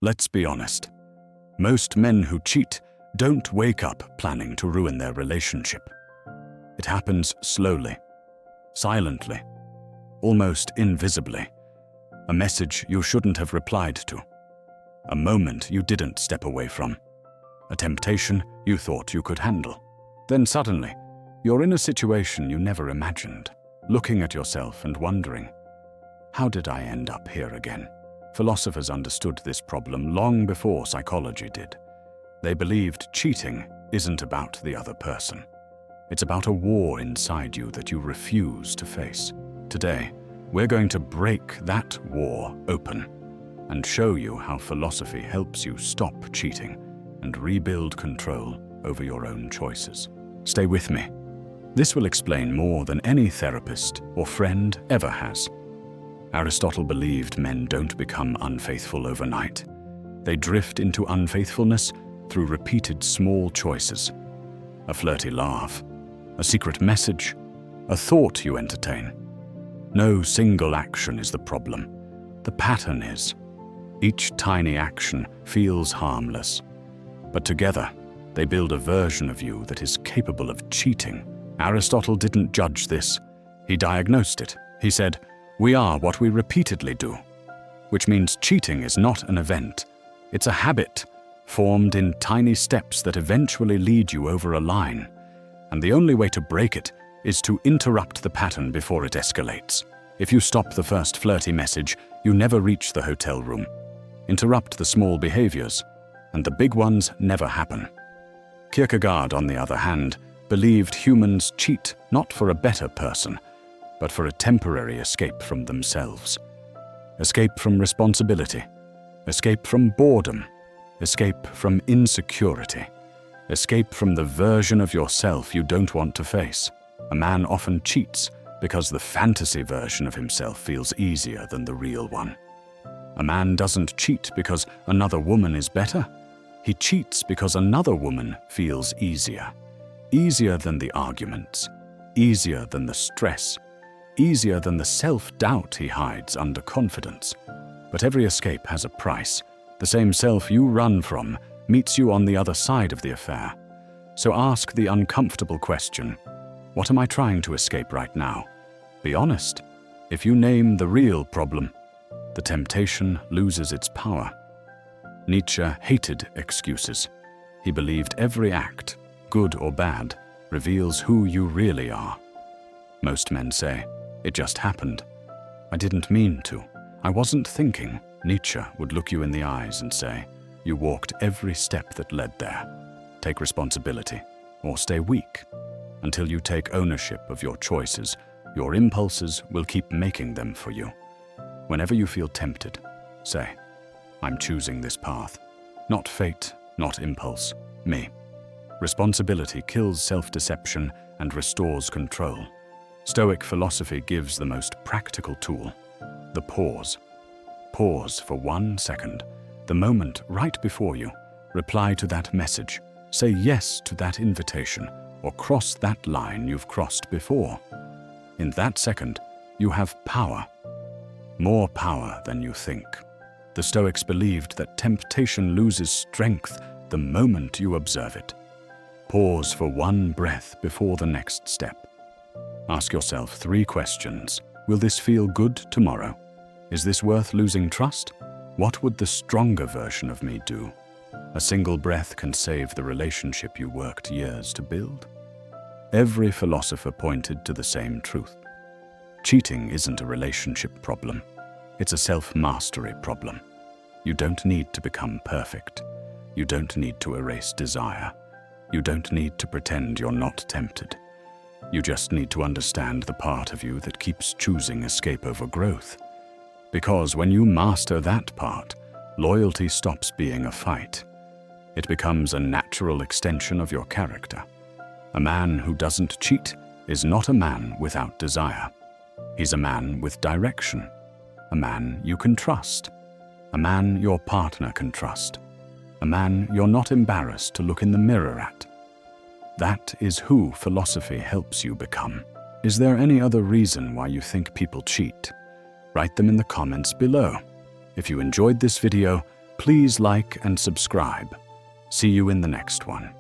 Let's be honest. Most men who cheat don't wake up planning to ruin their relationship. It happens slowly, silently, almost invisibly. A message you shouldn't have replied to. A moment you didn't step away from. A temptation you thought you could handle. Then suddenly, you're in a situation you never imagined, looking at yourself and wondering, how did I end up here again? Philosophers understood this problem long before psychology did. They believed cheating isn't about the other person. It's about a war inside you that you refuse to face. Today, we're going to break that war open and show you how philosophy helps you stop cheating and rebuild control over your own choices. Stay with me. This will explain more than any therapist or friend ever has. Aristotle believed men don't become unfaithful overnight. They drift into unfaithfulness through repeated small choices. A flirty laugh, a secret message, a thought you entertain. No single action is the problem. The pattern is. Each tiny action feels harmless, but together they build a version of you that is capable of cheating. Aristotle didn't judge this. He diagnosed it. He said, "We are what we repeatedly do," which means cheating is not an event. It's a habit, formed in tiny steps that eventually lead you over a line. And the only way to break it is to interrupt the pattern before it escalates. If you stop the first flirty message, you never reach the hotel room. Interrupt the small behaviors, and the big ones never happen. Kierkegaard, on the other hand, believed humans cheat not for a better person, but for a temporary escape from themselves. Escape from responsibility, escape from boredom, escape from insecurity, escape from the version of yourself you don't want to face. A man often cheats because the fantasy version of himself feels easier than the real one. A man doesn't cheat because another woman is better. He cheats because another woman feels easier. Easier than the arguments, easier than the stress, easier than the self-doubt he hides under confidence. But every escape has a price. The same self you run from meets you on the other side of the affair. So ask the uncomfortable question, what am I trying to escape right now? Be honest. If you name the real problem, the temptation loses its power. Nietzsche hated excuses. He believed every act, good or bad, reveals who you really are. Most men say, "It just happened. I didn't mean to. I wasn't thinking." Nietzsche would look you in the eyes and say, "You walked every step that led there. Take responsibility, or stay weak. Until you take ownership of your choices, your impulses will keep making them for you. Whenever you feel tempted, say, I'm choosing this path. Not fate, not impulse, me." Responsibility kills self-deception and restores control. Stoic philosophy gives the most practical tool, the pause. Pause for 1 second, the moment right before you. Reply to that message. Say yes to that invitation, or cross that line you've crossed before. In that second, you have power. More power than you think. The Stoics believed that temptation loses strength the moment you observe it. Pause for 1 breath before the next step. Ask yourself 3 questions. Will this feel good tomorrow? Is this worth losing trust? What would the stronger version of me do? A single breath can save the relationship you worked years to build. Every philosopher pointed to the same truth. Cheating isn't a relationship problem. It's a self-mastery problem. You don't need to become perfect. You don't need to erase desire. You don't need to pretend you're not tempted. You just need to understand the part of you that keeps choosing escape over growth. Because when you master that part, loyalty stops being a fight. It becomes a natural extension of your character. A man who doesn't cheat is not a man without desire. He's a man with direction. A man you can trust. A man your partner can trust. A man you're not embarrassed to look in the mirror at. That is who philosophy helps you become. Is there any other reason why you think people cheat? Write them in the comments below. If you enjoyed this video, Please like and subscribe. See you in the next one.